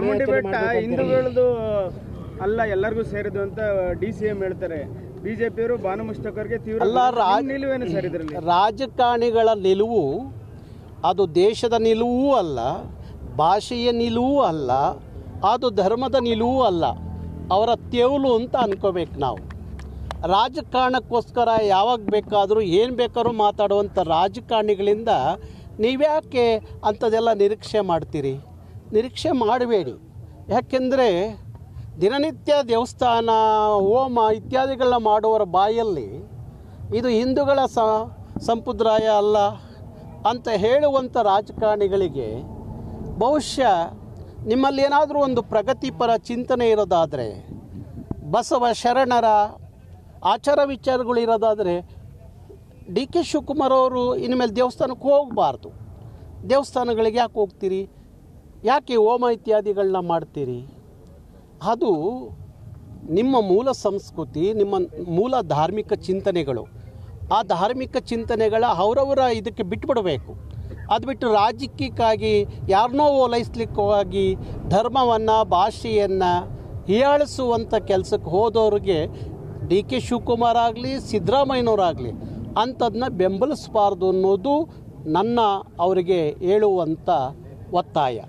ಚಾಮುಂಡಿ ಬೆಟ್ಟ ಹಿಂದೂಗಳದು ಅಲ್ಲ ಎಲ್ಲರಿಗೂ ಸೇರಿದ್ದು ಅಂತ DCM ಹೇಳ್ತಾರೆ. ಬಿಜೆಪಿಯವರು ಬಾನು ಮುಷ್ತಕರ್ಗೆ ತೀವ್ರ ನಿಲುವೇನು ಸರ್ ಇದರಲ್ಲಿ? ರಾಜಕಾರಣಿಗಳ ನಿಲುವು ಅದು ದೇಶದ ನಿಲುವೂ ಅಲ್ಲ, ಭಾಷೆಯ ನಿಲುವೂ ಅಲ್ಲ, ಅದು ಧರ್ಮದ ನಿಲುವೂ ಅಲ್ಲ, ಅವರ ತೆವಲು ಅಂತ ಅನ್ಕೋಬೇಕು ನಾವು. ರಾಜಕಾರಣಕ್ಕೋಸ್ಕರ ಯಾವಾಗ ಬೇಕಾದರೂ ಏನು ಬೇಕಾದ್ರೂ ಮಾತಾಡುವಂಥ ರಾಜಕಾರಣಿಗಳಿಂದ ನೀವ್ಯಾಕೆ ಅಂಥದ್ದೆಲ್ಲ ನಿರೀಕ್ಷೆ ಮಾಡ್ತೀರಿ? ನಿರೀಕ್ಷೆ ಮಾಡಬೇಡಿ. ಯಾಕೆಂದರೆ ದಿನನಿತ್ಯ ದೇವಸ್ಥಾನ, ಹೋಮ ಇತ್ಯಾದಿಗಳನ್ನ ಮಾಡುವವರ ಬಾಯಲ್ಲಿ ಇದು ಹಿಂದೂಗಳ ಸಂಪ್ರದಾಯ ಅಲ್ಲ ಅಂತ ಹೇಳುವಂಥ ರಾಜಕಾರಣಿಗಳಿಗೆ ಬಹುಶಃ ನಿಮ್ಮಲ್ಲಿ ಏನಾದರೂ ಒಂದು ಪ್ರಗತಿಪರ ಚಿಂತನೆ ಇರೋದಾದರೆ, ಬಸವ ಶರಣರ ಆಚಾರ ವಿಚಾರಗಳು ಇರೋದಾದರೆ DK ಶಿವಕುಮಾರ್ ಅವರು ಇನ್ಮೇಲೆ ದೇವಸ್ಥಾನಕ್ಕೆ ಹೋಗಬಾರ್ದು. ದೇವಸ್ಥಾನಗಳಿಗೆ ಯಾಕೆ ಹೋಗ್ತೀರಿ? ಯಾಕೆ ಹೋಮ ಇತ್ಯಾದಿಗಳನ್ನ ಮಾಡ್ತೀರಿ? ಅದು ನಿಮ್ಮ ಮೂಲ ಸಂಸ್ಕೃತಿ, ನಿಮ್ಮ ಮೂಲ ಧಾರ್ಮಿಕ ಚಿಂತನೆಗಳು. ಆ ಧಾರ್ಮಿಕ ಚಿಂತನೆಗಳ ಅವರವರ ಇದಕ್ಕೆ ಬಿಟ್ಟುಬಿಡಬೇಕು. ಅದು ಬಿಟ್ಟು ರಾಜಕೀಯಕ್ಕಾಗಿ ಯಾರನ್ನೋ ಓಲೈಸ್ಲಿಕ್ಕಾಗಿ ಧರ್ಮವನ್ನು, ಭಾಷೆಯನ್ನು ಹೀಯಾಳಿಸುವಂಥ ಕೆಲಸಕ್ಕೆ ಹೋದವ್ರಿಗೆ DK ಶಿವಕುಮಾರ್ ಆಗಲಿ, ಸಿದ್ದರಾಮಯ್ಯನವರಾಗಲಿ ಅಂಥದನ್ನ ಬೆಂಬಲಿಸಬಾರ್ದು ಅನ್ನೋದು ನನ್ನ ಅವರಿಗೆ ಹೇಳುವಂಥ ಒತ್ತಾಯ.